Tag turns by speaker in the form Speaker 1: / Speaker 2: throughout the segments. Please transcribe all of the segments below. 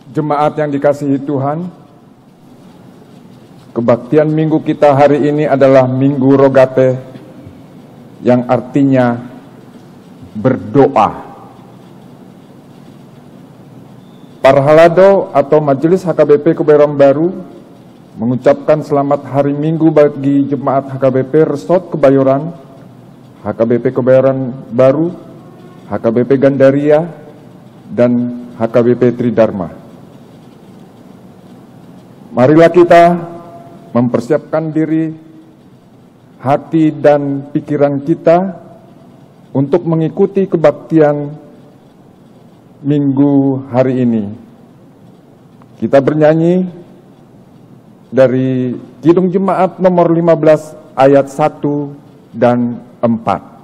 Speaker 1: Jemaat yang dikasihi Tuhan, kebaktian minggu kita hari ini adalah Minggu Rogate, yang artinya berdoa. Parhalado atau Majelis HKBP Kebayoran Baru mengucapkan selamat hari Minggu bagi Jemaat HKBP Resort Kebayoran, HKBP Kebayoran Baru, HKBP Gandaria, dan HKBP Tridharma. Marilah kita mempersiapkan diri, hati dan pikiran kita untuk mengikuti kebaktian minggu hari ini. Kita bernyanyi dari Kidung Jemaat nomor 15 ayat 1 dan 4.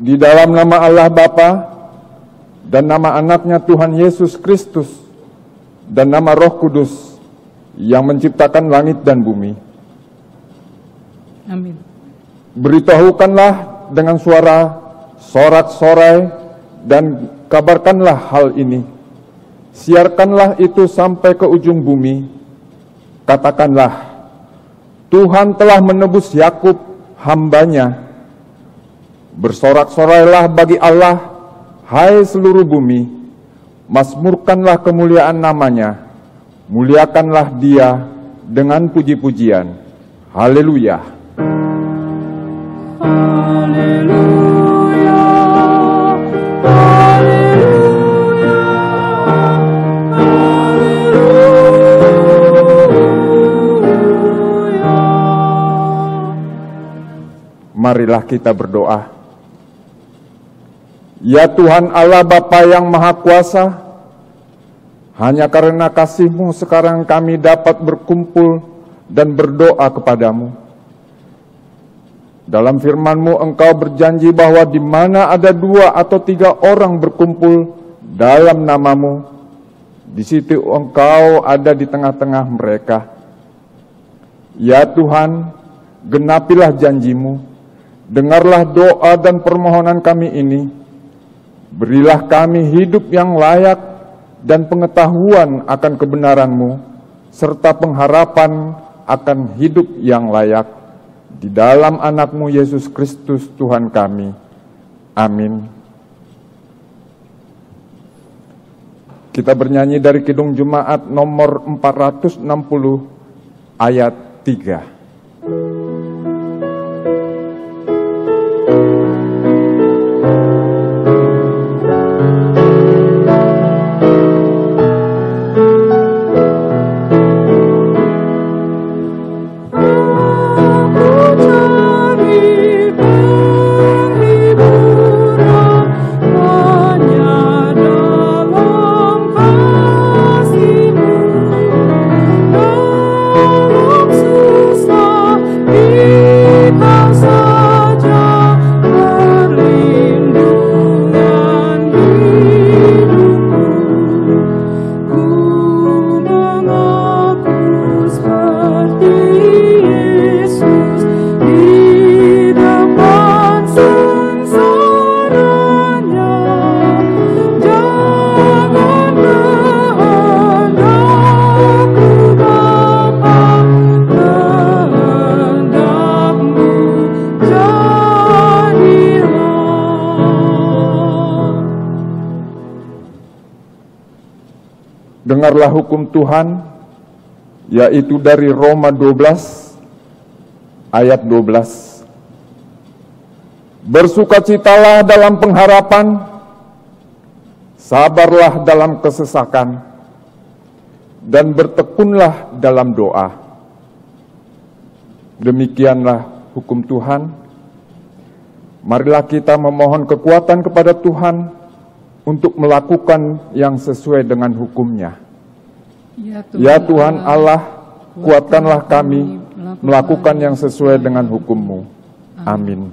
Speaker 1: Di dalam nama Allah Bapa dan nama anaknya Tuhan Yesus Kristus dan nama Roh Kudus yang menciptakan langit dan bumi.
Speaker 2: Amin.
Speaker 1: Beritahukanlah dengan suara sorak-sorai dan kabarkanlah hal ini. Siarkanlah itu sampai ke ujung bumi. Katakanlah, Tuhan telah menebus Yakub hamba-Nya. Bersorak-sorailah bagi Allah, hai seluruh bumi, mazmurkanlah kemuliaan namanya, muliakanlah Dia dengan puji-pujian. Haleluya.
Speaker 2: Haleluya. Haleluya. Haleluya.
Speaker 1: Marilah kita berdoa. Ya Tuhan Allah Bapa yang Maha Kuasa, hanya karena kasih-Mu sekarang kami dapat berkumpul dan berdoa kepadamu. Dalam firman-Mu Engkau berjanji bahwa di mana ada 2 atau 3 orang berkumpul dalam nama-Mu, di situ Engkau ada di tengah-tengah mereka. Ya Tuhan, genapilah janji-Mu, dengarlah doa dan permohonan kami ini. Berilah kami hidup yang layak dan pengetahuan akan kebenaran-Mu, serta pengharapan akan hidup yang layak. Di dalam anak-Mu Yesus Kristus Tuhan kami. Amin. Kita bernyanyi dari Kidung Jemaat nomor 460 ayat 3. Dengarlah hukum Tuhan, yaitu dari Roma 12 ayat 12. Bersukacitalah dalam pengharapan, sabarlah dalam kesesakan, dan bertekunlah dalam doa. Demikianlah hukum Tuhan. Marilah kita memohon kekuatan kepada Tuhan untuk melakukan yang sesuai dengan hukum-Nya. Ya Tuhan Allah, kuatkanlah kami melakukan yang sesuai dengan hukum-Mu. Amin.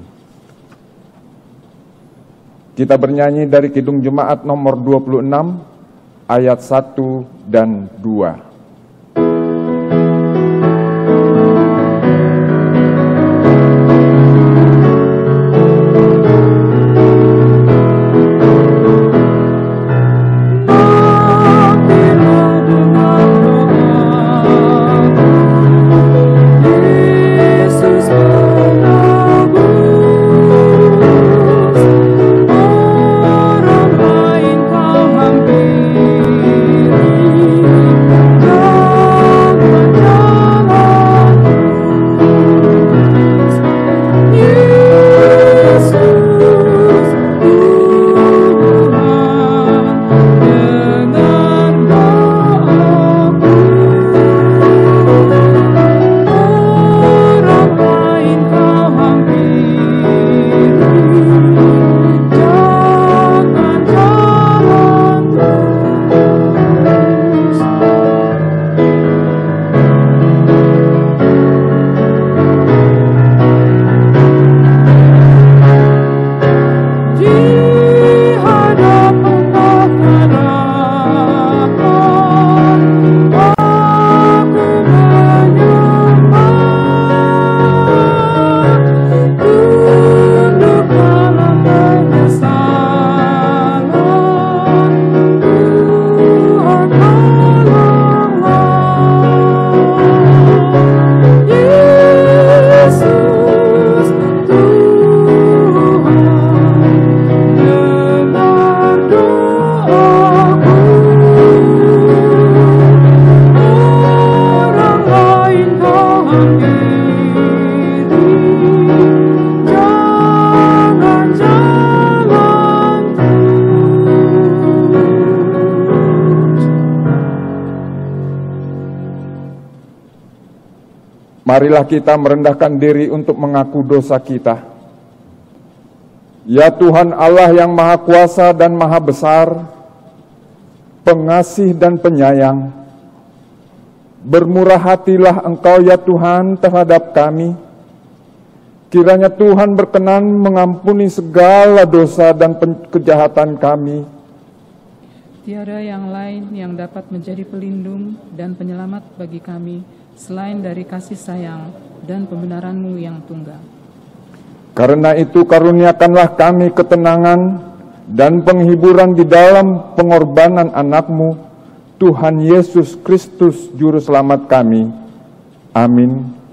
Speaker 1: Kita bernyanyi dari Kidung Jemaat nomor 26, ayat 1 dan 2. Marilah kita merendahkan diri untuk mengaku dosa kita. Ya Tuhan Allah yang Maha Kuasa dan Maha Besar, pengasih dan penyayang, bermurah hatilah Engkau ya Tuhan terhadap kami. Kiranya Tuhan berkenan mengampuni segala dosa dan kejahatan kami.
Speaker 2: Tiada yang lain yang dapat menjadi pelindung dan penyelamat bagi kami selain dari kasih sayang dan pembenaran-Mu yang tunggal.
Speaker 1: Karena itu karuniakanlah kami ketenangan dan penghiburan di dalam pengorbanan anak-Mu, Tuhan Yesus Kristus Juru Selamat kami. Amin.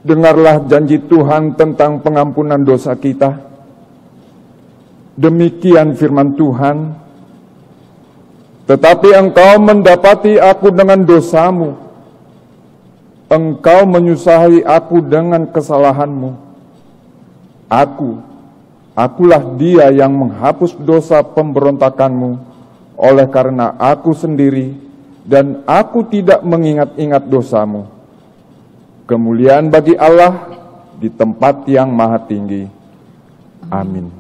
Speaker 1: Dengarlah janji Tuhan tentang pengampunan dosa kita. Demikian firman Tuhan, tetapi engkau mendapati aku dengan dosamu, engkau menyusahi aku dengan kesalahanmu. Akulah dia yang menghapus dosa pemberontakanmu, oleh karena aku sendiri, dan aku tidak mengingat-ingat dosamu. Kemuliaan bagi Allah di tempat yang maha tinggi. Amin.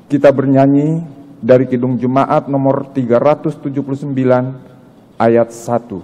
Speaker 1: Kita bernyanyi dari Kidung Jemaat nomor 379 ayat 1.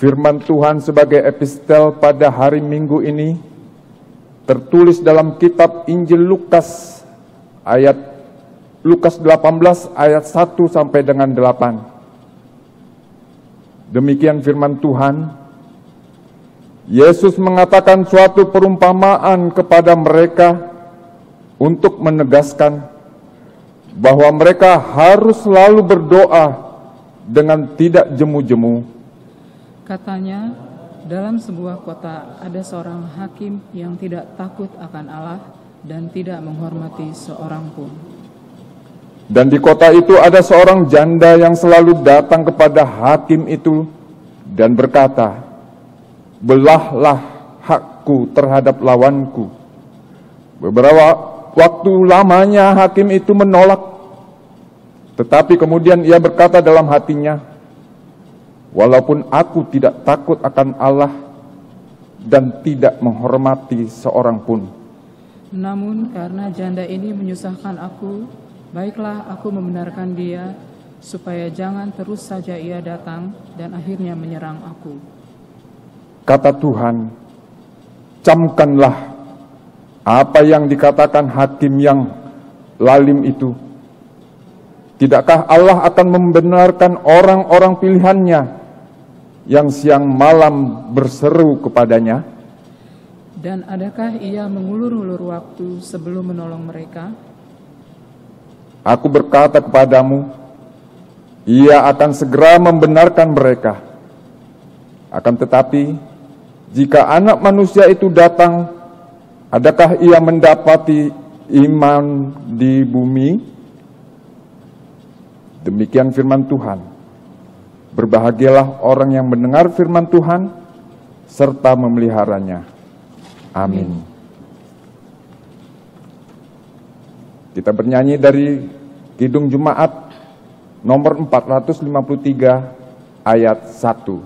Speaker 1: Firman Tuhan sebagai epistel pada hari Minggu ini tertulis dalam kitab Injil Lukas 18 ayat 1 sampai dengan 8. Demikian firman Tuhan. Yesus mengatakan suatu perumpamaan kepada mereka untuk menegaskan bahwa mereka harus selalu berdoa dengan tidak jemu-jemu.
Speaker 2: Katanya, dalam sebuah kota ada seorang hakim yang tidak takut akan Allah dan tidak menghormati seorang pun.
Speaker 1: Dan di kota itu ada seorang janda yang selalu datang kepada hakim itu dan berkata, "Belahlah hakku terhadap lawanku." Beberapa waktu lamanya hakim itu menolak, tetapi kemudian ia berkata dalam hatinya, "Walaupun aku tidak takut akan Allah dan tidak menghormati seorang pun,
Speaker 2: namun karena janda ini menyusahkan aku, baiklah aku membenarkan dia, supaya jangan terus saja ia datang dan akhirnya menyerang aku."
Speaker 1: Kata Tuhan, camkanlah apa yang dikatakan hakim yang lalim itu. Tidakkah Allah akan membenarkan orang-orang pilihannya yang siang malam berseru kepadanya?
Speaker 2: Dan adakah ia mengulur-ulur waktu sebelum menolong mereka?
Speaker 1: Aku berkata kepadamu, ia akan segera membenarkan mereka. Akan tetapi, jika Anak Manusia itu datang, adakah ia mendapati iman di bumi? Demikian firman Tuhan. Berbahagialah orang yang mendengar firman Tuhan serta memeliharanya. Amin. Kita bernyanyi dari Kidung Jemaat nomor 453 ayat 1.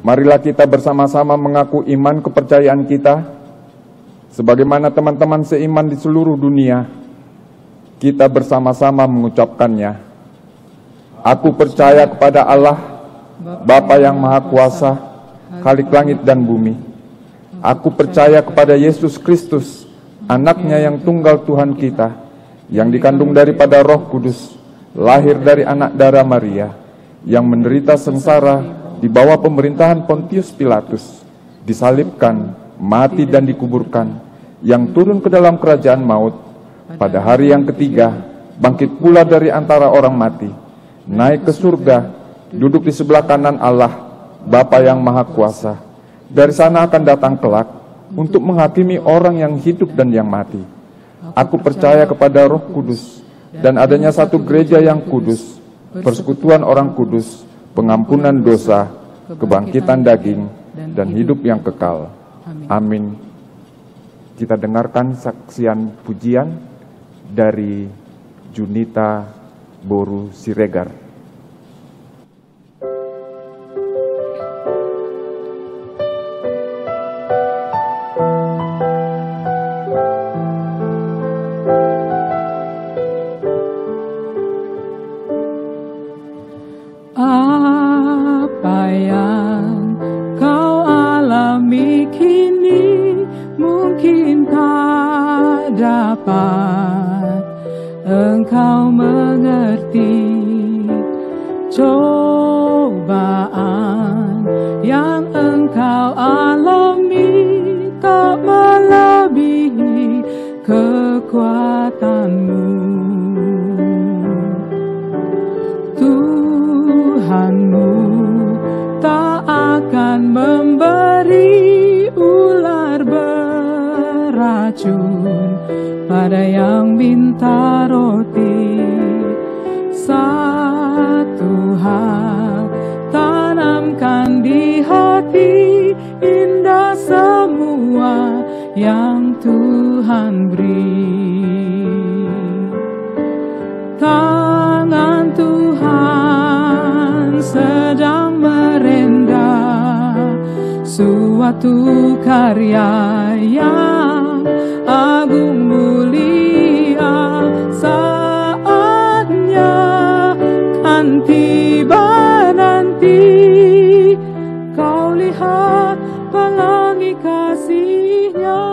Speaker 1: Marilah kita bersama-sama mengaku iman kepercayaan kita, sebagaimana teman-teman seiman di seluruh dunia, kita bersama-sama mengucapkannya. Aku percaya kepada Allah, Bapa yang Maha Kuasa, Khalik langit dan bumi. Aku percaya kepada Yesus Kristus, Anaknya yang tunggal Tuhan kita, yang dikandung daripada Roh Kudus, lahir dari anak darah Maria, yang menderita sengsara di bawah pemerintahan Pontius Pilatus, disalibkan, mati dan dikuburkan, yang turun ke dalam kerajaan maut, pada hari yang ketiga, bangkit pula dari antara orang mati, naik ke surga, duduk di sebelah kanan Allah, Bapa yang Maha Kuasa. Dari sana akan datang kelak, untuk menghakimi orang yang hidup dan yang mati. Aku percaya kepada Roh Kudus, dan adanya satu gereja yang kudus, persekutuan orang kudus, pengampunan dosa, kebangkitan daging, dan hidup yang kekal. Amin. Kita dengarkan saksian pujian dari Junita Boru Siregar.
Speaker 2: Apa yang kau alami kini, engkau mengerti cobaan yang engkau alami tak melebihi kekuatanmu. Tuhanmu tak akan memberi ular beracun pada yang minta roti. Satu hal tanamkan di hati, indah semua yang Tuhan beri. Tangan Tuhan sedang merendah suatu karya yang agung mulia. Saatnya kan tiba nanti, kau lihat pelangi kasih-Nya.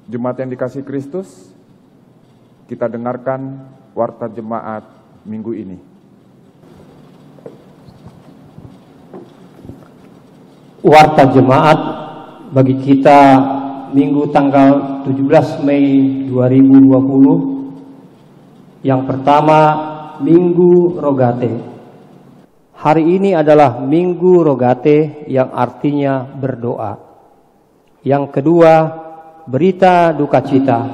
Speaker 1: Jemaat yang dikasihi Kristus, kita dengarkan warta jemaat minggu ini.
Speaker 3: Warta jemaat bagi kita minggu tanggal 17 Mei 2020. Yang pertama, Minggu Rogate. Hari ini adalah Minggu Rogate yang artinya berdoa. Yang kedua, berita duka cita.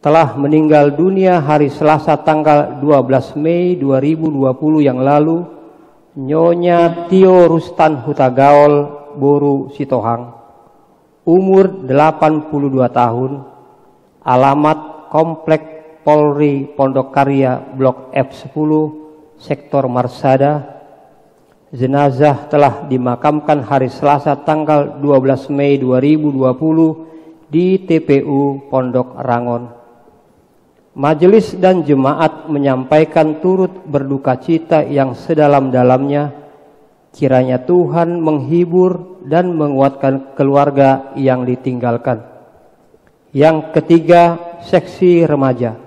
Speaker 3: Telah meninggal dunia hari Selasa tanggal 12 Mei 2020 yang lalu Nyonya Tio Rustan Hutagaol Boru Sitohang, umur 82 tahun, alamat Komplek Polri Pondok Karya Blok F10 Sektor Marsada. Jenazah telah dimakamkan hari Selasa tanggal 12 Mei 2020 di TPU Pondok Rangon. Majelis dan jemaat menyampaikan turut berduka cita yang sedalam-dalamnya. Kiranya Tuhan menghibur dan menguatkan keluarga yang ditinggalkan. Yang ketiga, seksi remaja.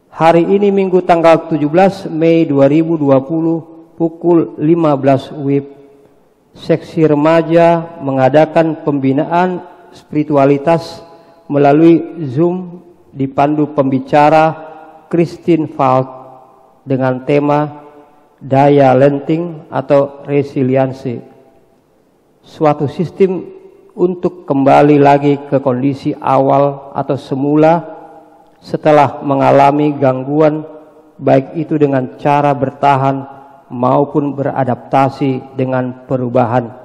Speaker 3: Hari ini Minggu tanggal 17 Mei 2020 pukul 15 WIB, seksi remaja mengadakan pembinaan spiritualitas melalui Zoom dipandu pembicara Christine Falt dengan tema daya lenting atau resiliensi, suatu sistem untuk kembali lagi ke kondisi awal atau semula setelah mengalami gangguan, baik itu dengan cara bertahan maupun beradaptasi dengan perubahan.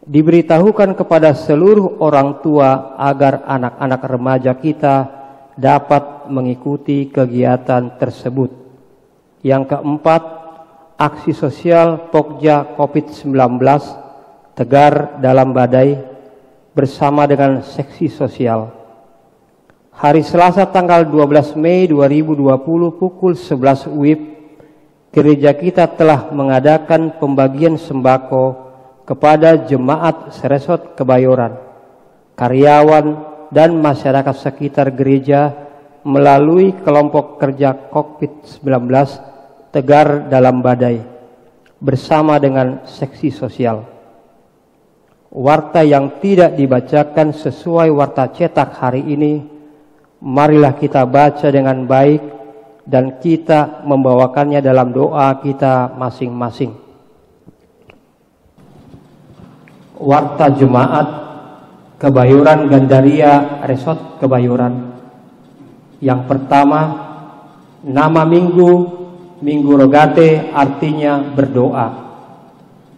Speaker 3: Diberitahukan kepada seluruh orang tua agar anak-anak remaja kita dapat mengikuti kegiatan tersebut. Yang keempat, aksi sosial Pokja COVID-19 Tegar dalam Badai bersama dengan seksi sosial. Hari Selasa tanggal 12 Mei 2020 pukul 11 WIB, gereja kita telah mengadakan pembagian sembako kepada jemaat Seresot Kebayoran, karyawan dan masyarakat sekitar gereja melalui kelompok kerja COVID-19 Tegar dalam Badai bersama dengan seksi sosial. Warta yang tidak dibacakan sesuai warta cetak hari ini, marilah kita baca dengan baik dan kita membawakannya dalam doa kita masing-masing. Warta Jemaat Kebayoran Gandaria Resort Kebayoran. Yang pertama, nama Minggu Rogate artinya berdoa.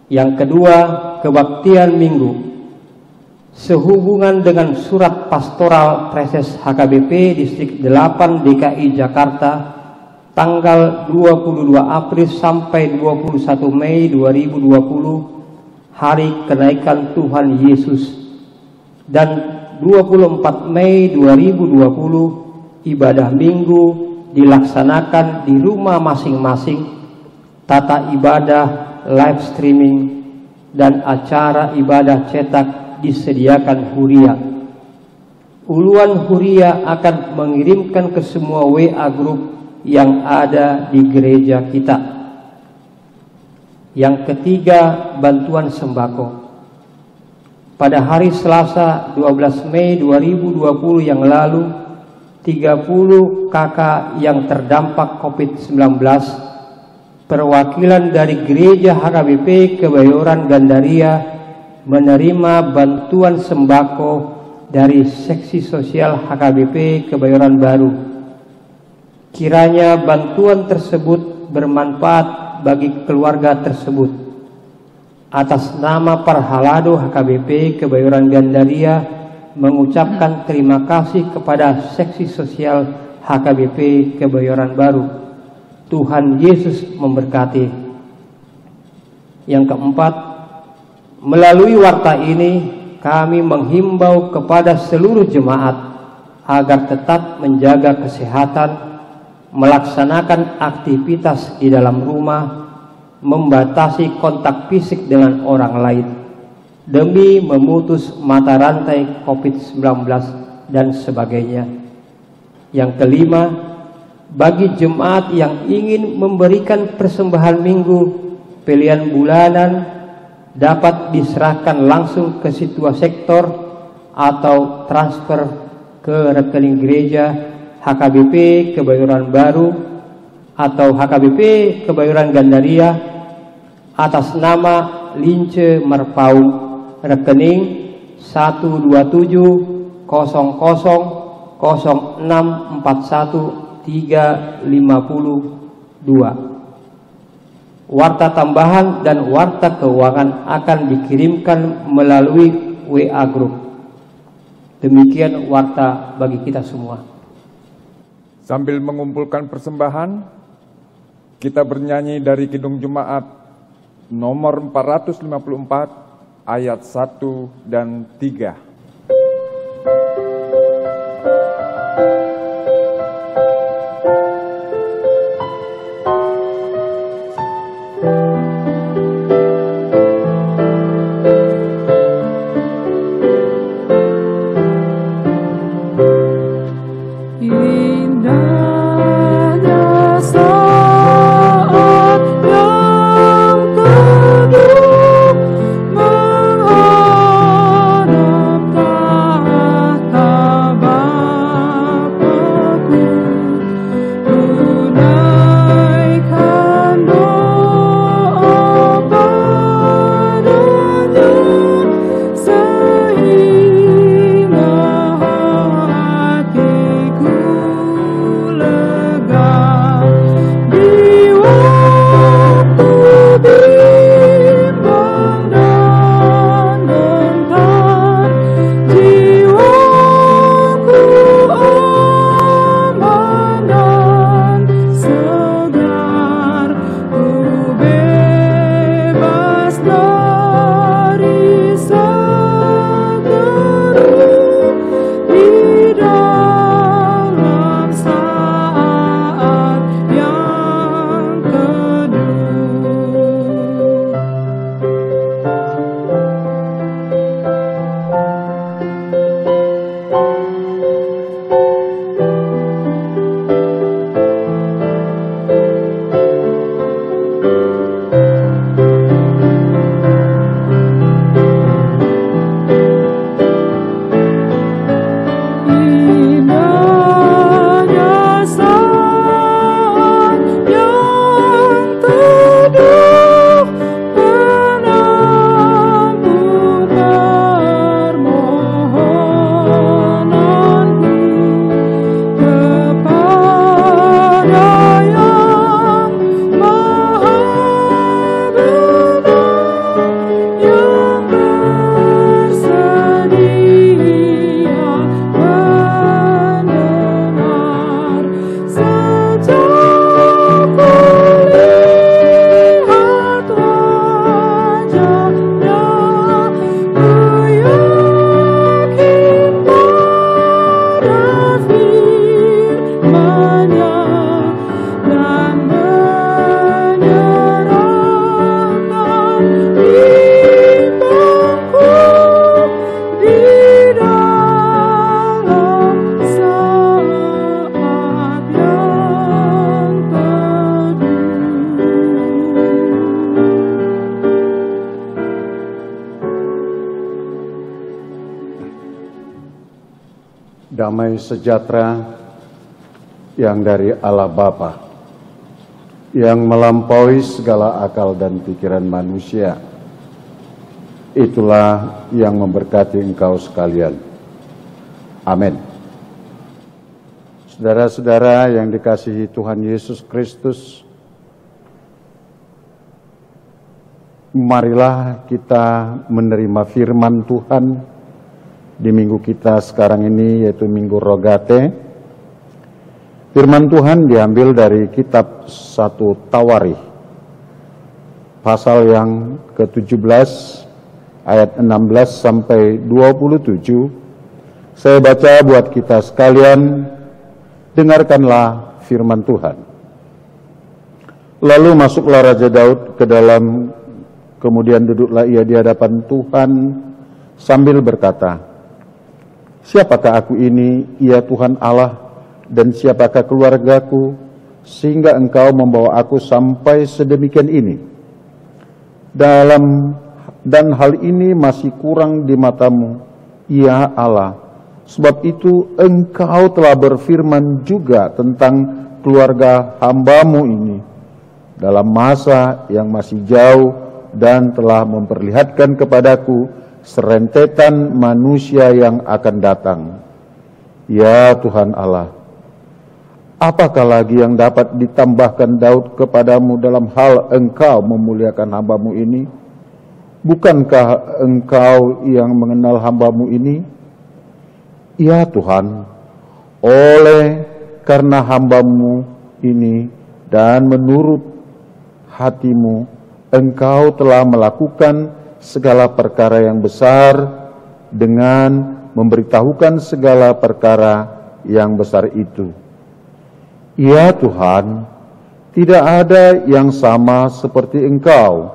Speaker 3: Yang kedua, kebaktian Minggu sehubungan dengan surat pastoral Preses HKBP Distrik 8 DKI Jakarta tanggal 22 April sampai 21 Mei 2020, hari kenaikan Tuhan Yesus, dan 24 Mei 2020 ibadah Minggu dilaksanakan di rumah masing-masing, tata ibadah live streaming, dan acara ibadah cetak disediakan Huria. Uluan Huria akan mengirimkan ke semua WA grup yang ada di gereja kita. Yang ketiga, bantuan sembako. Pada hari Selasa 12 Mei 2020 yang lalu, 30 kakak yang terdampak COVID-19 perwakilan dari gereja HKBP Kebayoran Gandaria menerima bantuan sembako dari seksi sosial HKBP Kebayoran Baru. Kiranya bantuan tersebut bermanfaat bagi keluarga tersebut. Atas nama Parhalado HKBP Kebayoran Gandaria mengucapkan terima kasih kepada seksi sosial HKBP Kebayoran Baru. Tuhan Yesus memberkati. Yang keempat, melalui warta ini kami menghimbau kepada seluruh jemaat agar tetap menjaga kesehatan, melaksanakan aktivitas di dalam rumah, membatasi kontak fisik dengan orang lain demi memutus mata rantai COVID-19 dan sebagainya. Yang kelima, bagi jemaat yang ingin memberikan persembahan minggu pilihan bulanan dapat diserahkan langsung ke situa sektor atau transfer ke rekening gereja HKBP Kebayoran Baru atau HKBP Kebayoran Gandaria atas nama Lince Marpaung, rekening 12706413502. Warta tambahan dan warta keuangan akan dikirimkan melalui WA Group. Demikian warta bagi kita semua.
Speaker 1: Sambil mengumpulkan persembahan, kita bernyanyi dari Kidung Jemaat nomor 454 ayat 1 dan 3.
Speaker 4: Damai sejahtera yang dari Allah Bapa, yang melampaui segala akal dan pikiran manusia, itulah yang memberkati engkau sekalian. Amin. Saudara-saudara yang dikasihi Tuhan Yesus Kristus, marilah kita menerima firman Tuhan di minggu kita sekarang ini, yaitu Minggu Rogate. Firman Tuhan diambil dari kitab 1 Tawarikh, pasal yang ke-17, ayat 16 sampai 27. Saya baca buat kita sekalian, dengarkanlah firman Tuhan. Lalu masuklah Raja Daud ke dalam, kemudian duduklah ia di hadapan Tuhan sambil berkata, "Siapakah aku ini, ya Tuhan Allah, dan siapakah keluargaku, sehingga engkau membawa aku sampai sedemikian ini? Dan hal ini masih kurang di matamu, ya Allah. Sebab itu engkau telah berfirman juga tentang keluarga hambamu ini dalam masa yang masih jauh, dan telah memperlihatkan kepadaku serentetan manusia yang akan datang. Ya Tuhan Allah, apakah lagi yang dapat ditambahkan Daud kepadamu dalam hal engkau memuliakan hambamu ini? Bukankah engkau yang mengenal hambamu ini? Ya Tuhan, oleh karena hambamu ini dan menurut hatimu, engkau telah melakukan segala perkara yang besar dengan memberitahukan segala perkara yang besar itu. Ya Tuhan, tidak ada yang sama seperti engkau,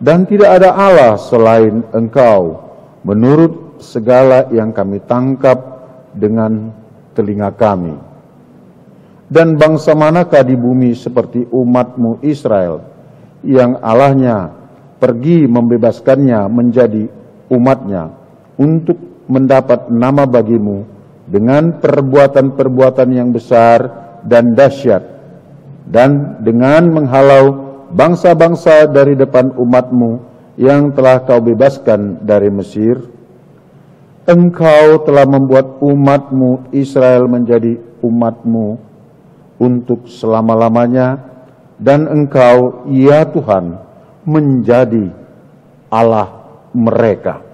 Speaker 4: dan tidak ada Allah selain engkau, menurut segala yang kami tangkap dengan telinga kami. Dan bangsa manakah di bumi seperti umatmu Israel, yang Allahnya pergi membebaskannya menjadi umatnya untuk mendapat nama bagimu dengan perbuatan-perbuatan yang besar dan dahsyat, dan dengan menghalau bangsa-bangsa dari depan umatmu yang telah kau bebaskan dari Mesir. Engkau telah membuat umatmu Israel menjadi umatmu untuk selama-lamanya, dan engkau, ya Tuhan, menjadi Allah mereka.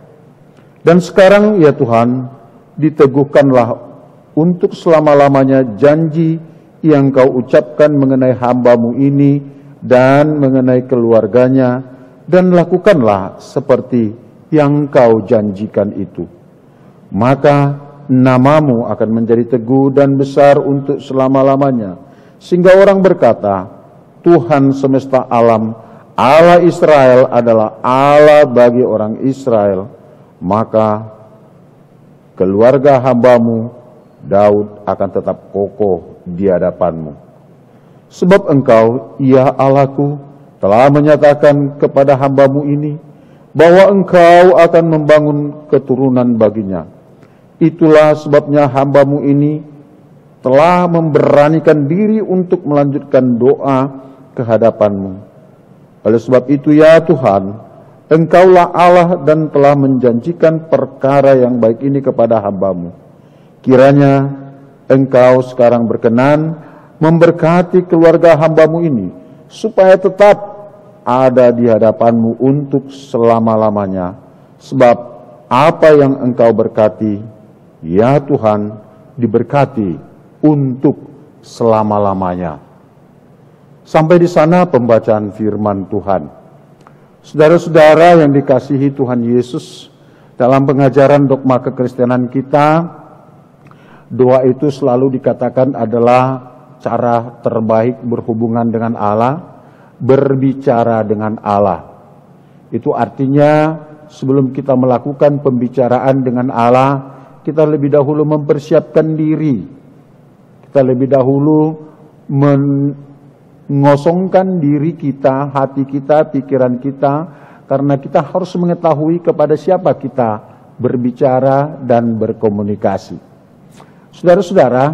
Speaker 4: Dan sekarang, ya Tuhan, diteguhkanlah untuk selama-lamanya janji yang kau ucapkan mengenai hambamu ini dan mengenai keluarganya, dan lakukanlah seperti yang kau janjikan itu. Maka namamu akan menjadi teguh dan besar untuk selama-lamanya, sehingga orang berkata, Tuhan semesta alam, Allah Israel adalah Allah bagi orang Israel. Maka keluarga hambamu Daud akan tetap kokoh di hadapanmu. Sebab engkau, ya Allahku, telah menyatakan kepada hambamu ini bahwa engkau akan membangun keturunan baginya. Itulah sebabnya hambamu ini telah memberanikan diri untuk melanjutkan doa ke hadapanmu. Oleh sebab itu, ya Tuhan, engkaulah Allah dan telah menjanjikan perkara yang baik ini kepada hambamu. Kiranya engkau sekarang berkenan memberkati keluarga hambamu ini, supaya tetap ada di hadapanmu untuk selama-lamanya. Sebab apa yang engkau berkati, ya Tuhan, diberkati untuk selama-lamanya. Sampai di sana pembacaan firman Tuhan. Saudara-saudara yang dikasihi Tuhan Yesus, dalam pengajaran dogma kekristenan kita, doa itu selalu dikatakan adalah cara terbaik berhubungan dengan Allah, berbicara dengan Allah. Itu artinya sebelum kita melakukan pembicaraan dengan Allah, kita lebih dahulu mempersiapkan diri. Kita lebih dahulu mengosongkan diri kita, hati kita, pikiran kita, karena kita harus mengetahui kepada siapa kita berbicara dan berkomunikasi. Saudara-saudara,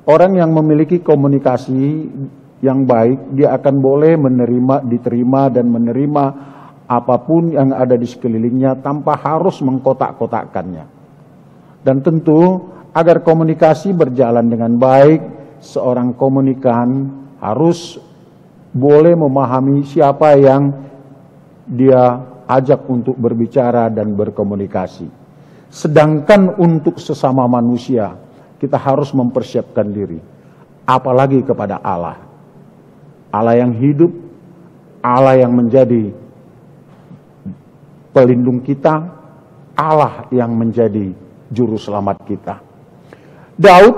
Speaker 4: orang yang memiliki komunikasi yang baik, dia akan boleh diterima dan menerima apapun yang ada di sekelilingnya tanpa harus mengkotak-kotakkannya. Dan tentu agar komunikasi berjalan dengan baik, seorang komunikan harus boleh memahami siapa yang dia ajak untuk berbicara dan berkomunikasi. Sedangkan untuk sesama manusia, kita harus mempersiapkan diri. Apalagi kepada Allah. Allah yang hidup, Allah yang menjadi pelindung kita, Allah yang menjadi juru selamat kita. Daud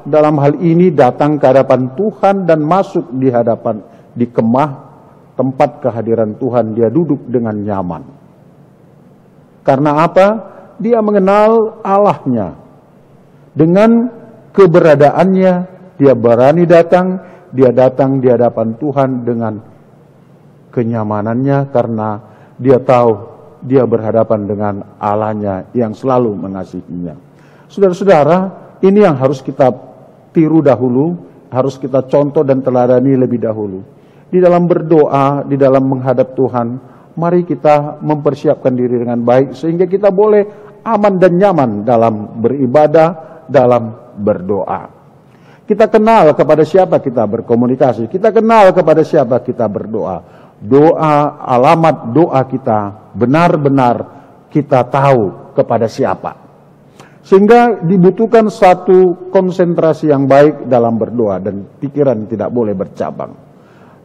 Speaker 4: dalam hal ini datang ke hadapan Tuhan dan masuk di kemah tempat kehadiran Tuhan. Dia duduk dengan nyaman. Karena apa? Dia mengenal Allahnya. Dengan keberadaannya, dia berani datang di hadapan Tuhan dengan kenyamanannya karena dia tahu dia berhadapan dengan Allahnya yang selalu mengasihinya. Saudara-saudara, ini yang harus kita tiru dahulu, harus kita contoh dan teladani lebih dahulu. Di dalam berdoa, di dalam menghadap Tuhan, mari kita mempersiapkan diri dengan baik sehingga kita boleh aman dan nyaman dalam beribadah, dalam berdoa. Kita kenal kepada siapa kita berkomunikasi, kita kenal kepada siapa kita berdoa. Doa, alamat doa kita benar-benar kita tahu kepada siapa. Sehingga dibutuhkan satu konsentrasi yang baik dalam berdoa dan pikiran tidak boleh bercabang.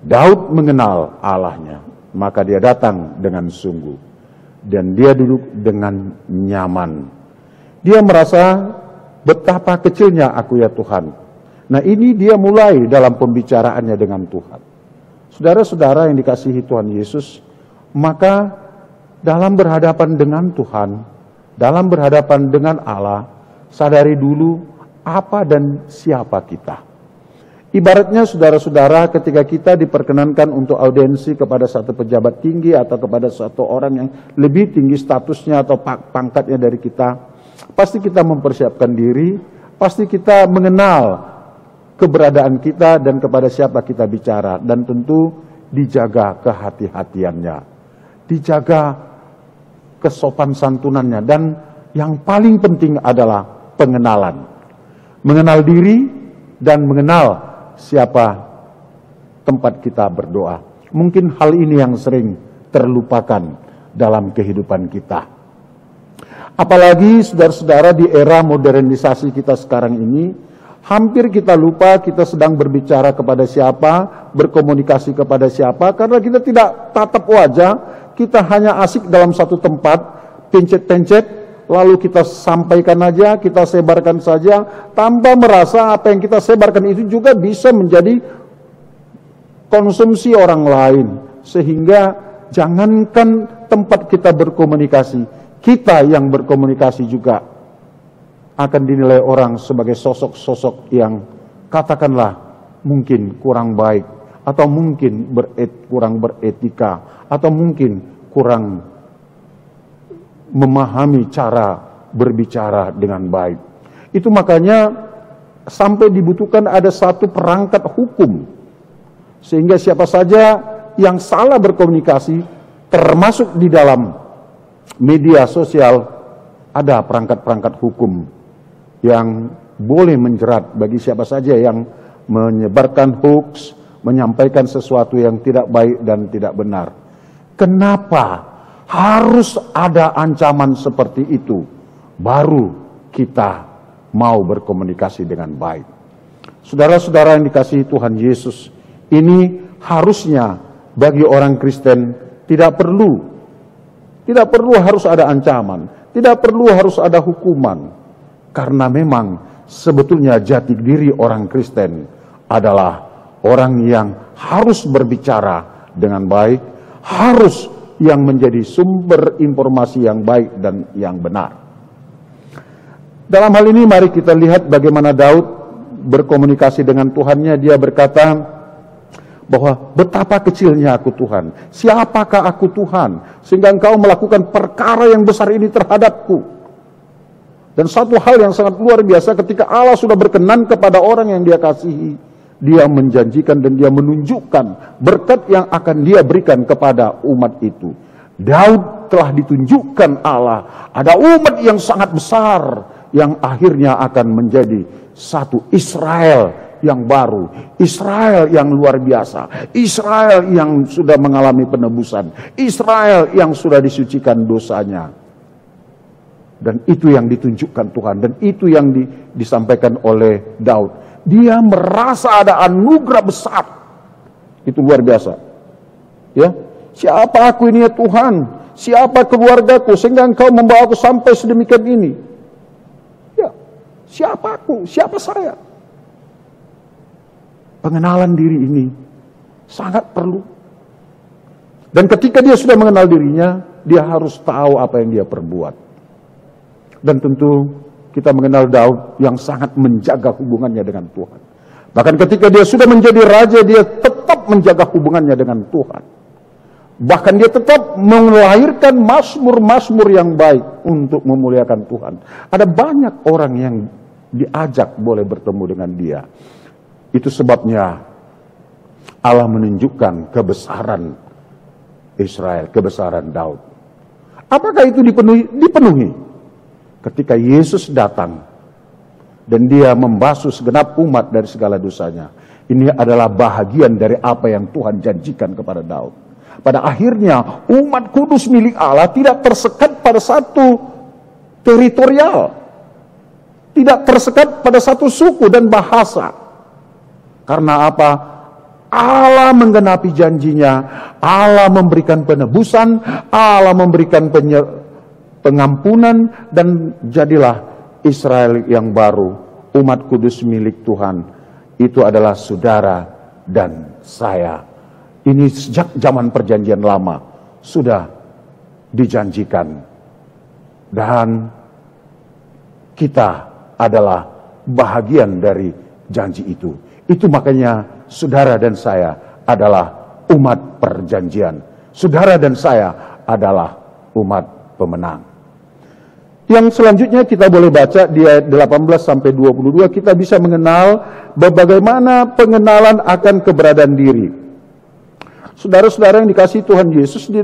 Speaker 4: Daud mengenal Allahnya, maka dia datang dengan sungguh. Dan dia duduk dengan nyaman. Dia merasa betapa kecilnya aku ya Tuhan. Nah ini dia mulai dalam pembicaraannya dengan Tuhan. Saudara-saudara yang dikasihi Tuhan Yesus, maka dalam berhadapan dengan Tuhan, dalam berhadapan dengan Allah, sadari dulu apa dan siapa kita. Ibaratnya saudara-saudara ketika kita diperkenankan untuk audiensi kepada satu pejabat tinggi atau kepada satu orang yang lebih tinggi statusnya atau pangkatnya dari kita, pasti kita mempersiapkan diri, pasti kita mengenal keberadaan kita dan kepada siapa kita bicara, dan tentu dijaga kehati-hatiannya, dijaga kesopan santunannya, dan yang paling penting adalah pengenalan. Mengenal diri dan mengenal siapa tempat kita berdoa. Mungkin hal ini yang sering terlupakan dalam kehidupan kita. Apalagi saudara-saudara di era modernisasi kita sekarang ini, hampir kita lupa kita sedang berbicara kepada siapa, berkomunikasi kepada siapa, karena kita tidak tatap wajah, kita hanya asik dalam satu tempat, pencet-pencet, lalu kita sampaikan aja, kita sebarkan saja, tanpa merasa apa yang kita sebarkan itu juga bisa menjadi konsumsi orang lain. Sehingga jangankan tempat kita berkomunikasi, kita yang berkomunikasi juga akan dinilai orang sebagai sosok-sosok yang katakanlah mungkin kurang baik, atau mungkin kurang beretika, atau mungkin kurang memahami cara berbicara dengan baik. Itu makanya sampai dibutuhkan ada satu perangkat hukum. Sehingga siapa saja yang salah berkomunikasi, termasuk di dalam media sosial, ada perangkat-perangkat hukum yang boleh menjerat bagi siapa saja yang menyebarkan hoax, menyampaikan sesuatu yang tidak baik dan tidak benar. Kenapa harus ada ancaman seperti itu, baru kita mau berkomunikasi dengan baik? Saudara-saudara yang dikasihi Tuhan Yesus, ini harusnya bagi orang Kristen tidak perlu harus ada ancaman, tidak perlu harus ada hukuman, karena memang sebetulnya jati diri orang Kristen adalah orang yang harus berbicara dengan baik, harus yang menjadi sumber informasi yang baik dan yang benar. Dalam hal ini mari kita lihat bagaimana Daud berkomunikasi dengan Tuhannya. Dia berkata bahwa betapa kecilnya aku Tuhan, siapakah aku Tuhan, sehingga engkau melakukan perkara yang besar ini terhadapku. Dan satu hal yang sangat luar biasa, ketika Allah sudah berkenan kepada orang yang dia kasihi, dia menjanjikan dan dia menunjukkan berkat yang akan dia berikan kepada umat itu. Daud telah ditunjukkan Allah, ada umat yang sangat besar, yang akhirnya akan menjadi satu Israel yang baru, Israel yang luar biasa, Israel yang sudah mengalami penebusan, Israel yang sudah disucikan dosanya. Dan itu yang ditunjukkan Tuhan, dan itu yang disampaikan oleh Daud. Dia merasa ada anugerah besar, itu luar biasa. Ya, siapa aku ini ya Tuhan? Siapa keluargaku sehingga Engkau membawa aku sampai sedemikian ini? Ya, siapa aku? Siapa saya? Pengenalan diri ini sangat perlu. Dan ketika dia sudah mengenal dirinya, dia harus tahu apa yang dia perbuat. Dan tentu kita mengenal Daud yang sangat menjaga hubungannya dengan Tuhan. Bahkan ketika dia sudah menjadi raja, dia tetap menjaga hubungannya dengan Tuhan. Bahkan dia tetap melahirkan mazmur-mazmur yang baik untuk memuliakan Tuhan. Ada banyak orang yang diajak boleh bertemu dengan dia. Itu sebabnya Allah menunjukkan kebesaran Israel, kebesaran Daud. Apakah itu dipenuhi? Dipenuhi. Ketika Yesus datang dan dia membasuh segenap umat dari segala dosanya. Ini adalah bahagian dari apa yang Tuhan janjikan kepada Daud. Pada akhirnya umat kudus milik Allah tidak tersekat pada satu teritorial. Tidak tersekat pada satu suku dan bahasa. Karena apa? Allah menggenapi janjinya. Allah memberikan penebusan. Allah memberikan pengampunan, dan jadilah Israel yang baru, umat kudus milik Tuhan. Itu adalah saudara dan saya. Ini sejak zaman perjanjian lama sudah dijanjikan, dan kita adalah bahagian dari janji itu. Itu makanya saudara dan saya adalah umat perjanjian. Saudara dan saya adalah umat pemenang. Yang selanjutnya kita boleh baca di ayat 18-22, kita bisa mengenal bagaimana pengenalan akan keberadaan diri. Saudara-saudara yang dikasihi Tuhan Yesus, di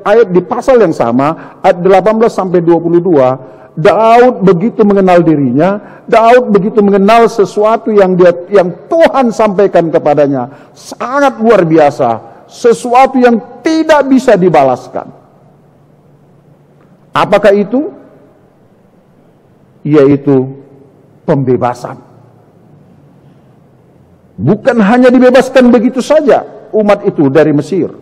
Speaker 4: ayat di pasal yang sama, ayat 18-22, Daud begitu mengenal dirinya, Daud begitu mengenal sesuatu yang Tuhan sampaikan kepadanya, sangat luar biasa, sesuatu yang tidak bisa dibalaskan. Apakah itu? Yaitu pembebasan. Bukan hanya dibebaskan begitu saja umat itu dari Mesir,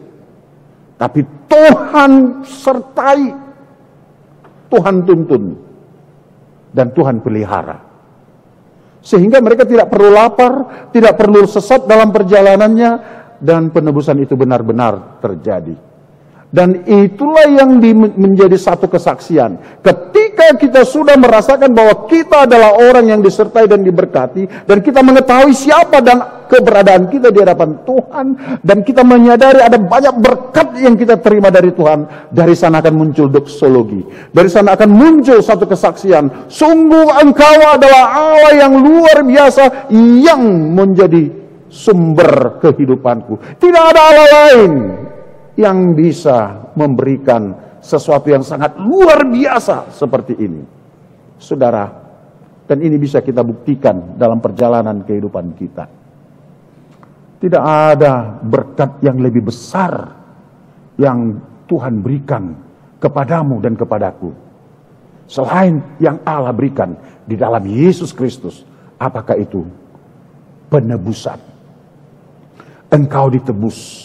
Speaker 4: tapi Tuhan sertai, Tuhan tuntun, dan Tuhan pelihara. Sehingga mereka tidak perlu lapar, tidak perlu sesat dalam perjalanannya, dan penebusan itu benar-benar terjadi. Dan itulah yang menjadi satu kesaksian. Ketika kita sudah merasakan bahwa kita adalah orang yang disertai dan diberkati, dan kita mengetahui siapa dan keberadaan kita di hadapan Tuhan, dan kita menyadari ada banyak berkat yang kita terima dari Tuhan, dari sana akan muncul doksologi. Dari sana akan muncul satu kesaksian. Sungguh Engkau adalah Allah yang luar biasa, yang menjadi sumber kehidupanku. Tidak ada Allah lain yang bisa memberikan sesuatu yang sangat luar biasa seperti ini. Saudara, dan ini bisa kita buktikan dalam perjalanan kehidupan kita. Tidak ada berkat yang lebih besar yang Tuhan berikan kepadamu dan kepadaku selain yang Allah berikan di dalam Yesus Kristus. Apakah itu? Penebusan. Engkau ditebus.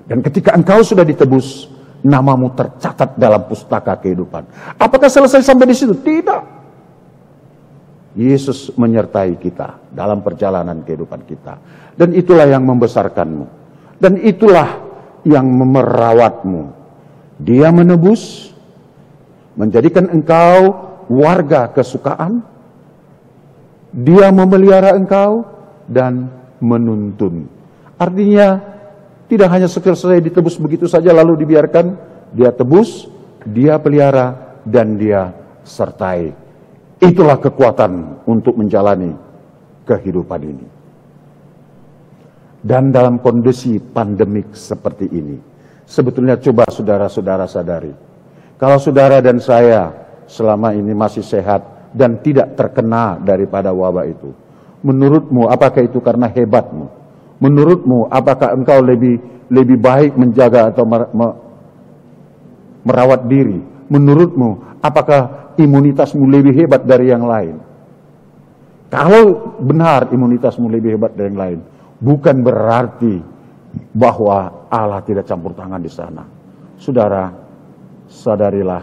Speaker 4: Dan ketika engkau sudah ditebus, namamu tercatat dalam pustaka kehidupan. Apakah selesai sampai di situ? Tidak. Yesus menyertai kita dalam perjalanan kehidupan kita. Dan itulah yang membesarkanmu. Dan itulah yang merawatmu. Dia menebus, menjadikan engkau warga kesukaan. Dia memelihara engkau dan menuntun. Artinya, tidak hanya selesai ditebus begitu saja lalu dibiarkan. Dia tebus, dia pelihara, dan dia sertai Itulah kekuatan untuk menjalani kehidupan ini. Dan dalam kondisi pandemik seperti ini, sebetulnya coba saudara-saudara sadari, kalau saudara dan saya selama ini masih sehat dan tidak terkena daripada wabah itu, menurutmu apakah itu karena hebatmu? Menurutmu apakah engkau lebih baik menjaga atau merawat diri? Menurutmu apakah imunitasmu lebih hebat dari yang lain? Kalau benar imunitasmu lebih hebat dari yang lain, bukan berarti bahwa Allah tidak campur tangan di sana. Saudara, sadarilah,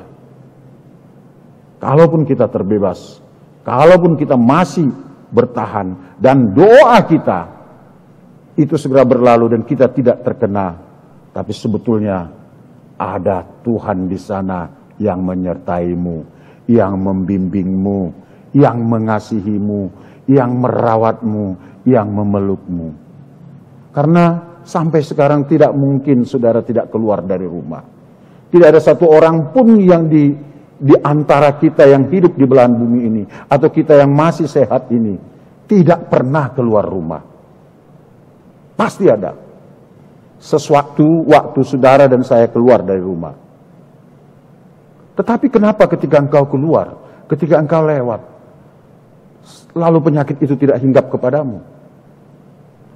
Speaker 4: kalaupun kita terbebas, kalaupun kita masih bertahan, dan doa kita itu segera berlalu dan kita tidak terkena, tapi sebetulnya ada Tuhan di sana yang menyertaimu, yang membimbingmu, yang mengasihimu, yang merawatmu, yang memelukmu. Karena sampai sekarang tidak mungkin saudara tidak keluar dari rumah. Tidak ada satu orang pun yang di antara kita yang hidup di belahan bumi ini, atau kita yang masih sehat ini, tidak pernah keluar rumah. Pasti ada sesuatu waktu saudara dan saya keluar dari rumah. Tetapi kenapa ketika engkau keluar, ketika engkau lewat, lalu penyakit itu tidak hinggap kepadamu?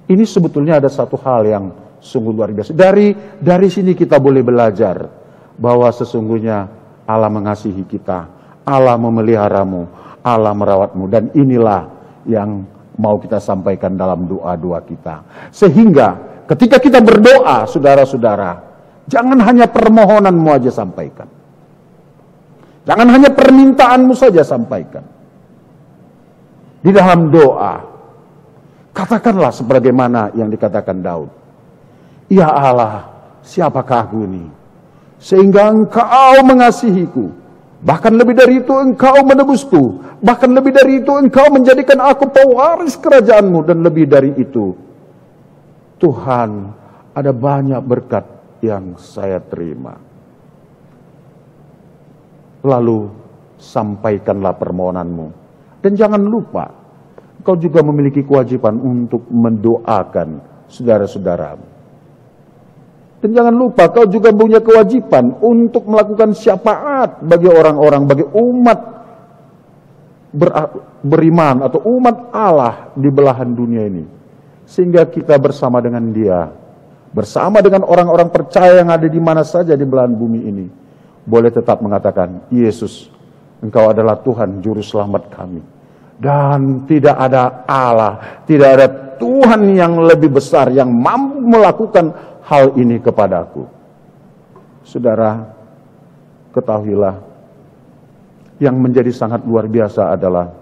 Speaker 4: Ini sebetulnya ada satu hal yang sungguh luar biasa. Dari sini kita boleh belajar bahwa sesungguhnya Allah mengasihi kita, Allah memeliharamu, Allah merawatmu, dan inilah yang mau kita sampaikan dalam doa-doa kita. Sehingga ketika kita berdoa, saudara-saudara, jangan hanya permohonanmu aja sampaikan. Jangan hanya permintaanmu saja sampaikan. Di dalam doa, katakanlah sebagaimana yang dikatakan Daud. Ya Allah, siapakah aku ini? Sehingga engkau mengasihiku. Bahkan lebih dari itu engkau menebusku. Bahkan lebih dari itu engkau menjadikan aku pewaris kerajaanmu. Dan lebih dari itu, Tuhan, ada banyak berkat yang saya terima. Lalu sampaikanlah permohonanmu. Dan jangan lupa, kau juga memiliki kewajiban untuk mendoakan saudara-saudaramu. Dan jangan lupa, kau juga punya kewajiban untuk melakukan syafaat bagi orang-orang, bagi umat beriman atau umat Allah di belahan dunia ini. Sehingga kita bersama dengan Dia, bersama dengan orang-orang percaya yang ada di mana saja di belahan bumi ini, boleh tetap mengatakan, Yesus, Engkau adalah Tuhan Juru Selamat kami. Dan tidak ada Allah, tidak ada Tuhan yang lebih besar yang mampu melakukan hal ini kepadaku. Saudara, ketahuilah, yang menjadi sangat luar biasa adalah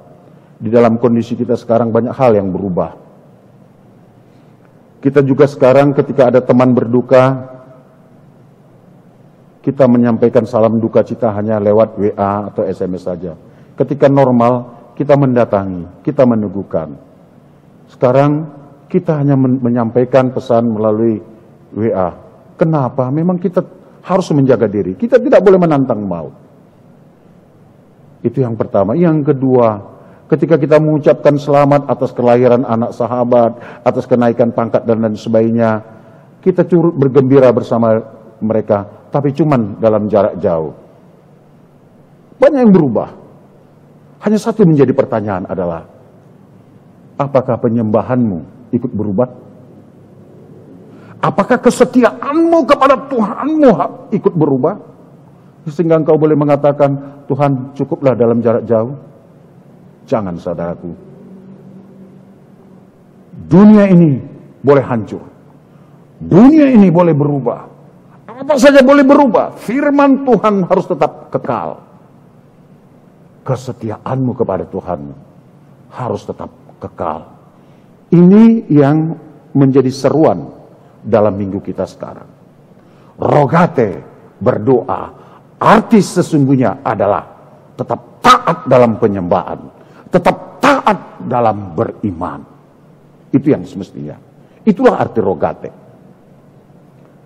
Speaker 4: di dalam kondisi kita sekarang banyak hal yang berubah. Kita juga sekarang ketika ada teman berduka, kita menyampaikan salam duka cita hanya lewat WA atau SMS saja. Ketika normal, kita mendatangi, kita meneguhkan. Sekarang kita hanya menyampaikan pesan melalui WA. Kenapa? Memang kita harus menjaga diri. Kita tidak boleh menantang maut. Itu yang pertama. Yang kedua, ketika kita mengucapkan selamat atas kelahiran anak sahabat, atas kenaikan pangkat dan lain sebagainya, kita turut bergembira bersama mereka, tapi cuman dalam jarak jauh. Banyak yang berubah. Hanya satu menjadi pertanyaan adalah, apakah penyembahanmu ikut berubah? Apakah kesetiaanmu kepada Tuhanmu ikut berubah? Sehingga engkau boleh mengatakan, Tuhan cukuplah dalam jarak jauh. Jangan, saudaraku. Dunia ini boleh hancur. Dunia ini boleh berubah. Apa saja boleh berubah. Firman Tuhan harus tetap kekal. Kesetiaanmu kepada Tuhan harus tetap kekal. Ini yang menjadi seruan dalam minggu kita sekarang. Rogate, berdoa, arti sesungguhnya adalah tetap taat dalam penyembahan, tetap taat dalam beriman. Itu yang semestinya. Itulah arti rogate.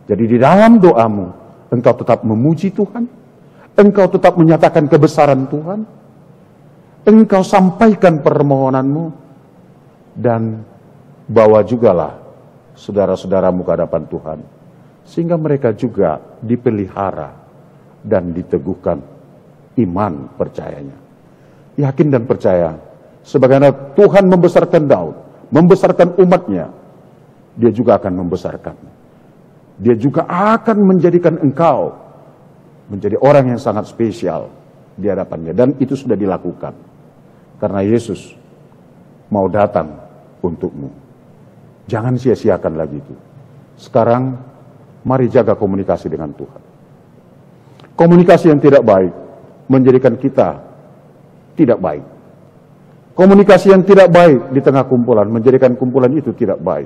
Speaker 4: Jadi di dalam doamu, engkau tetap memuji Tuhan, engkau tetap menyatakan kebesaran Tuhan, engkau sampaikan permohonanmu, dan bawa jugalah saudara-saudaramu ke hadapan Tuhan, sehingga mereka juga dipelihara dan diteguhkan iman percayanya. Yakin dan percaya, sebagaimana Tuhan membesarkan Daud, membesarkan umatnya, Dia juga akan membesarkan. Dia juga akan menjadikan engkau menjadi orang yang sangat spesial di hadapannya. Dan itu sudah dilakukan. Karena Yesus mau datang untukmu. Jangan sia-siakan lagi itu. Sekarang, mari jaga komunikasi dengan Tuhan. Komunikasi yang tidak baik menjadikan kita tidak baik. Komunikasi yang tidak baik di tengah kumpulan menjadikan kumpulan itu tidak baik.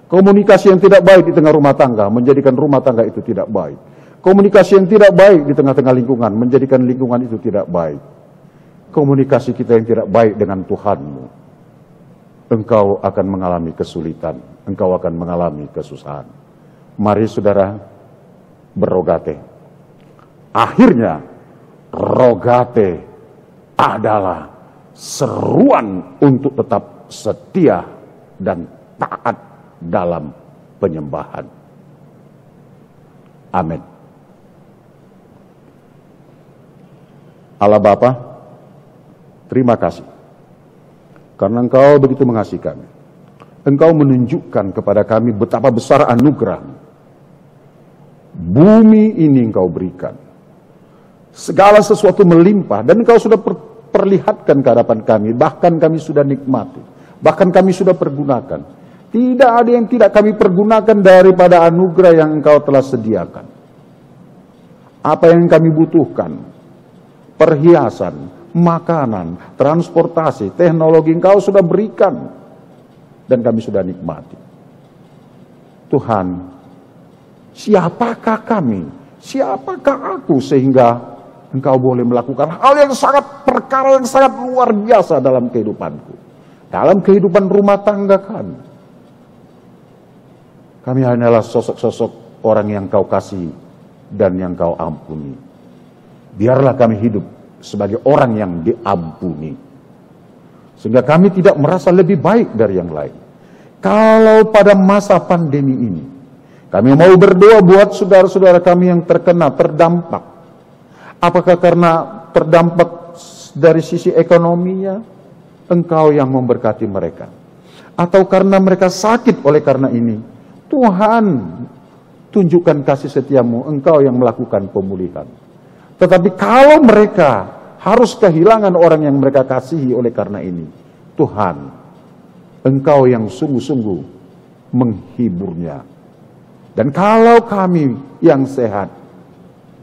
Speaker 4: Komunikasi yang tidak baik di tengah rumah tangga menjadikan rumah tangga itu tidak baik. Komunikasi yang tidak baik di tengah-tengah lingkungan menjadikan lingkungan itu tidak baik. Komunikasi kita yang tidak baik dengan Tuhanmu, engkau akan mengalami kesulitan, engkau akan mengalami kesusahan. Mari saudara berrogate. Akhirnya rogate adalah seruan untuk tetap setia dan taat dalam penyembahan. Amin. Allah Bapa, terima kasih karena Engkau begitu mengasihi kami. Engkau menunjukkan kepada kami betapa besar anugerah. Bumi ini Engkau berikan. Segala sesuatu melimpah dan Engkau sudah perlihatkan ke hadapan kami, bahkan kami sudah nikmati, bahkan kami sudah pergunakan. Tidak ada yang tidak kami pergunakan daripada anugerah yang Engkau telah sediakan. Apa yang kami butuhkan, perhiasan, makanan, transportasi, teknologi Engkau sudah berikan dan kami sudah nikmati. Tuhan, siapakah kami? Siapakah aku sehingga Engkau boleh melakukan hal yang perkara yang sangat luar biasa dalam kehidupanku, dalam kehidupan rumah tangga kami. Kami hanyalah sosok-sosok orang yang Kau kasih dan yang Kau ampuni. Biarlah kami hidup sebagai orang yang diampuni, sehingga kami tidak merasa lebih baik dari yang lain. Kalau pada masa pandemi ini, kami mau berdoa buat saudara-saudara kami yang terdampak. Apakah karena terdampak dari sisi ekonominya, Engkau yang memberkati mereka. Atau karena mereka sakit oleh karena ini, Tuhan, tunjukkan kasih setiamu, Engkau yang melakukan pemulihan. Tetapi kalau mereka harus kehilangan orang yang mereka kasihi oleh karena ini, Tuhan, Engkau yang sungguh-sungguh menghiburnya. Dan kalau kami yang sehat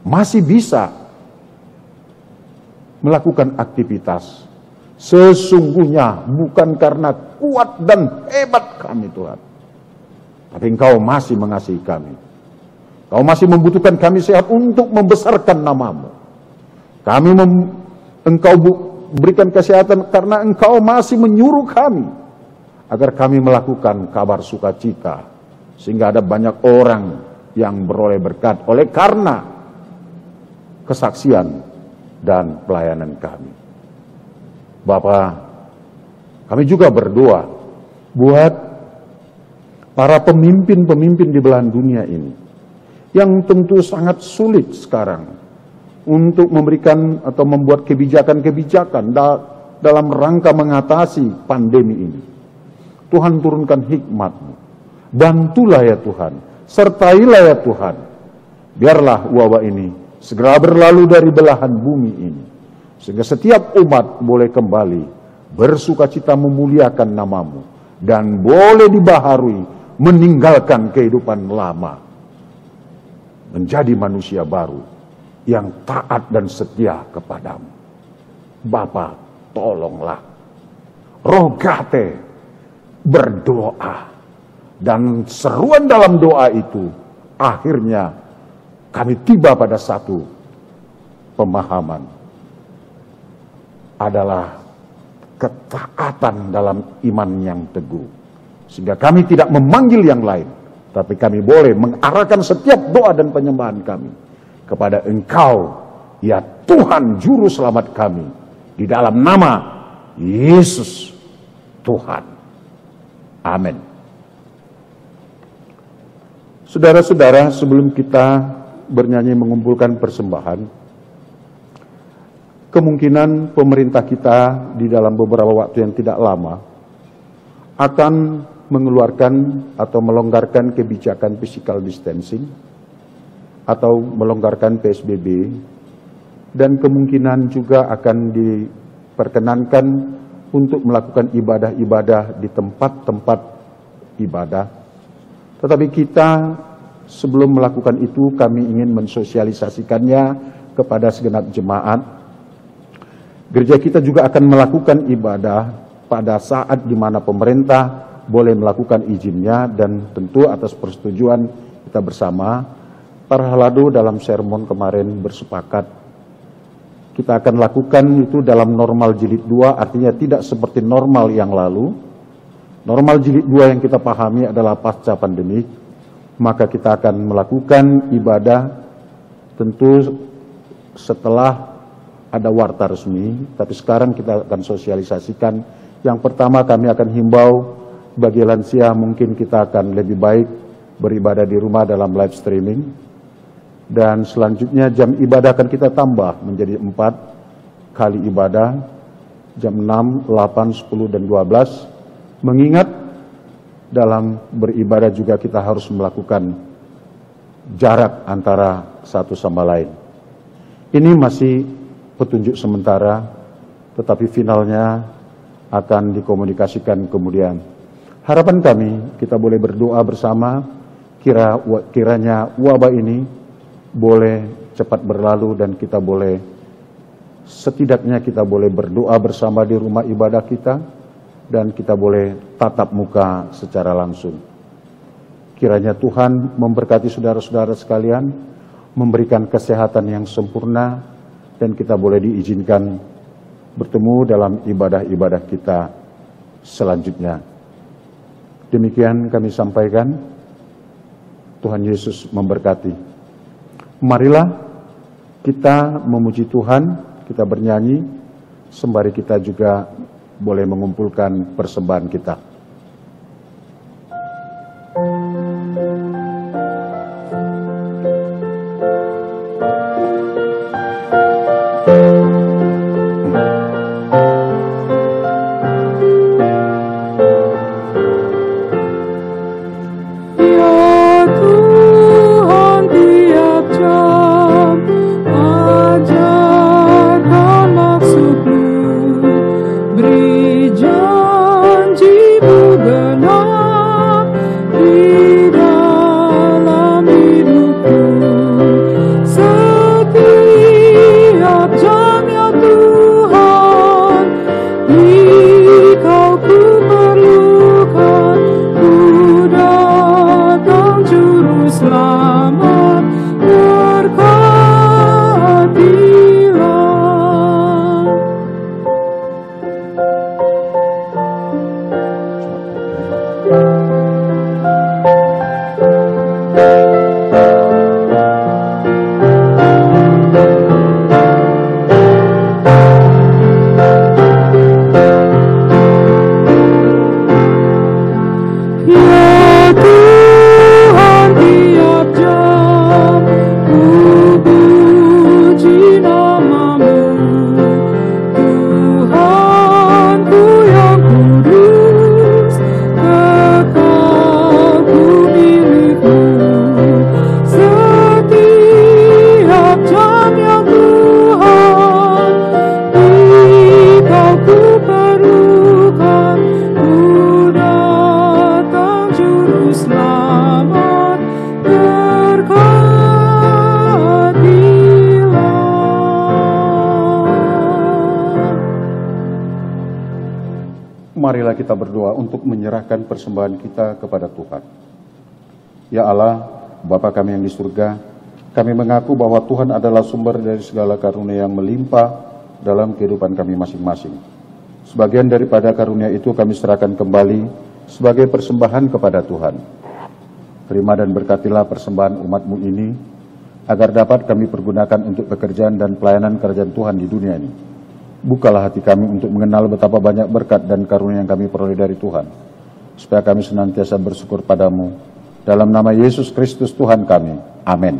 Speaker 4: masih bisa melakukan aktivitas, sesungguhnya bukan karena kuat dan hebat kami Tuhan, tapi Engkau masih mengasihi kami. Engkau masih membutuhkan kami sehat untuk membesarkan nama-Mu. Engkau berikan kesehatan karena Engkau masih menyuruh kami agar kami melakukan kabar sukacita, sehingga ada banyak orang yang beroleh berkat oleh karena kesaksian dan pelayanan kami. Bapa, kami juga berdoa buat para pemimpin-pemimpin di belahan dunia ini, yang tentu sangat sulit sekarang untuk memberikan atau membuat kebijakan-kebijakan dalam rangka mengatasi pandemi ini. Tuhan, turunkan hikmat-Mu. Bantulah ya Tuhan, sertailah ya Tuhan. Biarlah wabah ini segera berlalu dari belahan bumi ini, sehingga setiap umat boleh kembali bersukacita memuliakan nama-Mu, dan boleh dibaharui meninggalkan kehidupan lama, menjadi manusia baru yang taat dan setia kepada-Mu. Bapa, tolonglah. Rogate berdoa, dan seruan dalam doa itu akhirnya kami tiba pada satu pemahaman, adalah ketaatan dalam iman yang teguh. Sehingga kami tidak memanggil yang lain, tapi kami boleh mengarahkan setiap doa dan penyembahan kami kepada Engkau, ya Tuhan Juru Selamat kami, di dalam nama Yesus Tuhan. Amin. Saudara-saudara, sebelum kita bernyanyi mengumpulkan persembahan, kemungkinan pemerintah kita di dalam beberapa waktu yang tidak lama akan mengeluarkan atau melonggarkan kebijakan physical distancing atau melonggarkan PSBB, dan kemungkinan juga akan diperkenankan untuk melakukan ibadah-ibadah di tempat-tempat ibadah. Tetapi kita sebelum melakukan itu, kami ingin mensosialisasikannya kepada segenap jemaat. Gereja kita juga akan melakukan ibadah pada saat di mana pemerintah boleh melakukan izinnya, dan tentu atas persetujuan kita bersama. Para halado dalam sermon kemarin bersepakat kita akan lakukan itu dalam normal jilid 2, artinya tidak seperti normal yang lalu. Normal jilid 2 yang kita pahami adalah pasca pandemik, maka kita akan melakukan ibadah tentu setelah ada warta resmi, tapi sekarang kita akan sosialisasikan. Yang pertama, kami akan himbau bagi lansia, mungkin kita akan lebih baik beribadah di rumah dalam live streaming. Dan selanjutnya jam ibadah akan kita tambah menjadi 4 kali ibadah, jam 6, 8, 10, dan 12. Mengingat dalam beribadah juga kita harus melakukan jarak antara satu sama lain. Ini masih petunjuk sementara, tetapi finalnya akan dikomunikasikan kemudian. Harapan kami, kita boleh berdoa bersama, kiranya wabah ini boleh cepat berlalu, dan kita boleh, setidaknya kita boleh berdoa bersama di rumah ibadah kita, dan kita boleh tatap muka secara langsung. Kiranya Tuhan memberkati saudara-saudara sekalian, memberikan kesehatan yang sempurna, dan kita boleh diizinkan bertemu dalam ibadah-ibadah kita selanjutnya. Demikian kami sampaikan. Tuhan Yesus memberkati. Marilah kita memuji Tuhan, kita bernyanyi, sembari kita juga boleh mengumpulkan persembahan kita. Marilah kita berdoa untuk menyerahkan persembahan kita kepada Tuhan. Ya Allah, Bapa kami yang di surga, kami mengaku bahwa Tuhan adalah sumber dari segala karunia yang melimpah dalam kehidupan kami masing-masing. Sebagian daripada karunia itu kami serahkan kembali sebagai persembahan kepada Tuhan. Terima dan berkatilah persembahan umat-Mu ini, agar dapat kami pergunakan untuk pekerjaan dan pelayanan kerajaan Tuhan di dunia ini. Bukalah hati kami untuk mengenal betapa banyak berkat dan karunia yang kami peroleh dari Tuhan, supaya kami senantiasa bersyukur padamu. Dalam nama Yesus Kristus Tuhan kami. Amin.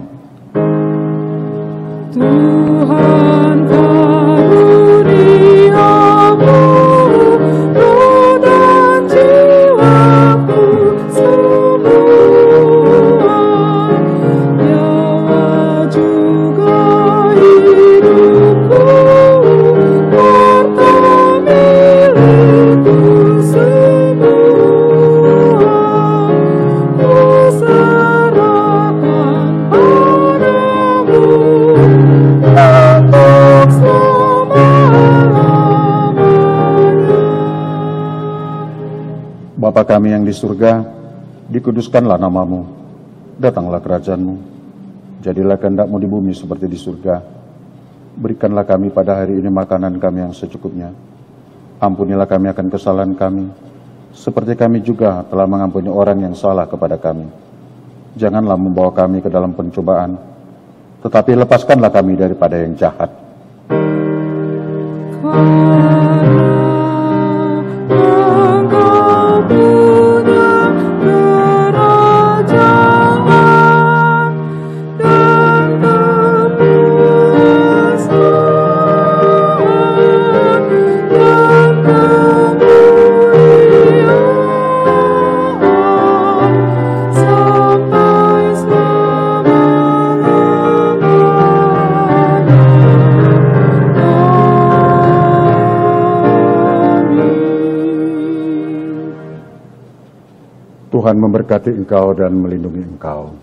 Speaker 2: Tuhan karuniamu, roh dan jiwaku semua, nyawa juga hidupku, harta milikku semua, ku serahkan padamu.
Speaker 4: Bapa kami yang di surga, dikuduskanlah namamu, datanglah kerajaanmu, jadilah kehendak-mu di bumi seperti di surga. Berikanlah kami pada hari ini makanan kami yang secukupnya. Ampunilah kami akan kesalahan kami, seperti kami juga telah mengampuni orang yang salah kepada kami. Janganlah membawa kami ke dalam pencobaan, tetapi lepaskanlah kami daripada yang jahat. Tuhan memberkati engkau dan melindungi engkau.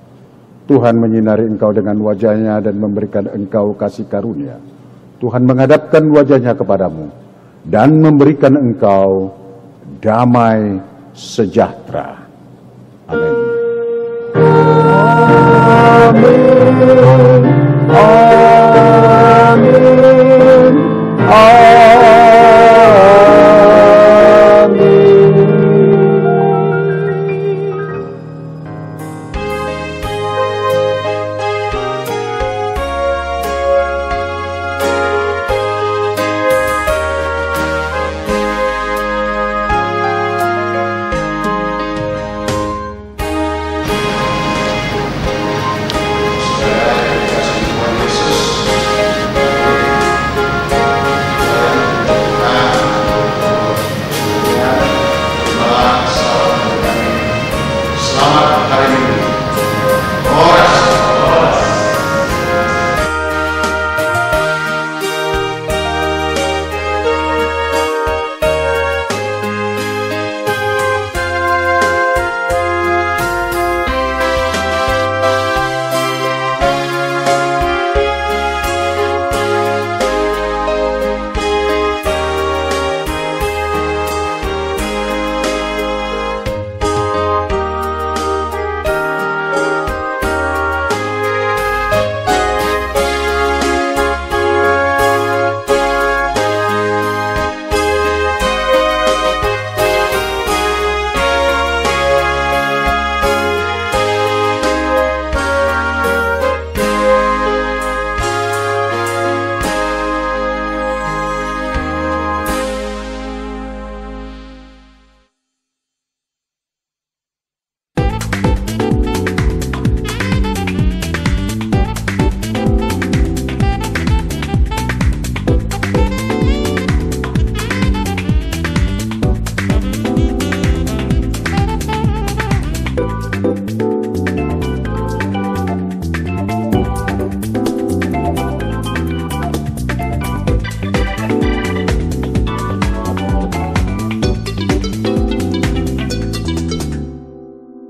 Speaker 4: Tuhan menyinari engkau dengan wajah-Nya dan memberikan engkau kasih karunia. Tuhan menghadapkan wajah-Nya kepadamu dan memberikan engkau damai sejahtera. Amin. Amin.